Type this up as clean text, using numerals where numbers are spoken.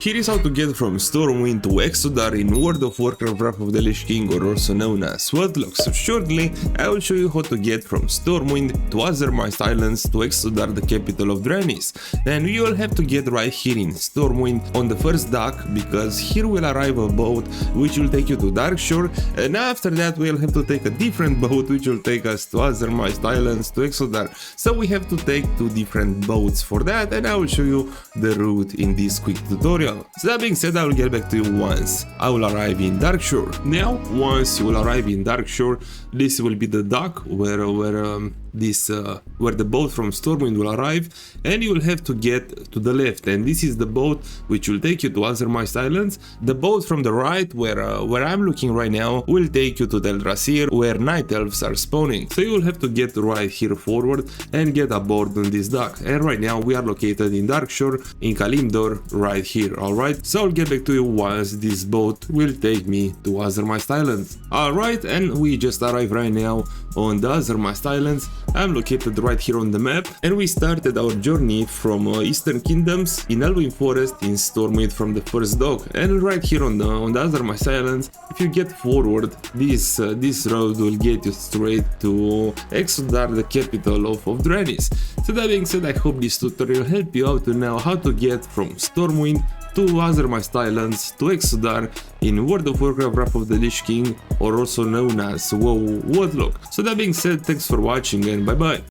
Here is how to get from Stormwind to Exodar in World of Warcraft Wrath of the Lich King, or also known as WoTLK. So shortly, I will show you how to get from Stormwind to Azuremyst Islands to Exodar, the capital of draeneis. And you will have to get right here in Stormwind on the first dock, because here will arrive a boat which will take you to Darkshore, and after that we'll have to take a different boat which will take us to Azuremyst Islands to Exodar. So we have to take two different boats for that, and I will show you the route in this quick tutorial. So that being said, I will get back to you once I will arrive in Darkshore. Now, once you will arrive in Darkshore, this will be the dock where the boat from Stormwind will arrive, and you will have to get to the left, and this is the boat which will take you to Azuremyst Islands. The boat from the right, where I'm looking right now, will take you to Teldrassil, where night elves are spawning. So you will have to get right here forward and get aboard on this dock. And right now we are located in Darkshore, in Kalimdor, right here. Alright, so I'll get back to you once this boat will take me to Azuremyst Islands. Alright, and we just arrived right now on the Azuremyst Islands. I'm located right here on the map, and we started our journey from Eastern Kingdoms in Elwyn Forest in Stormwind from the first dock. And right here on the Azuremyst Islands, if you get forward, this road will get you straight to Exodar, the capital of draeneis. So that being said, I hope this tutorial helped you out to know how to get from Stormwind to Azuremyst Islands to Exodar in World of Warcraft Wrath of the Lich King, or also known as WoW WoTLK. So that being said, thanks for watching and bye bye.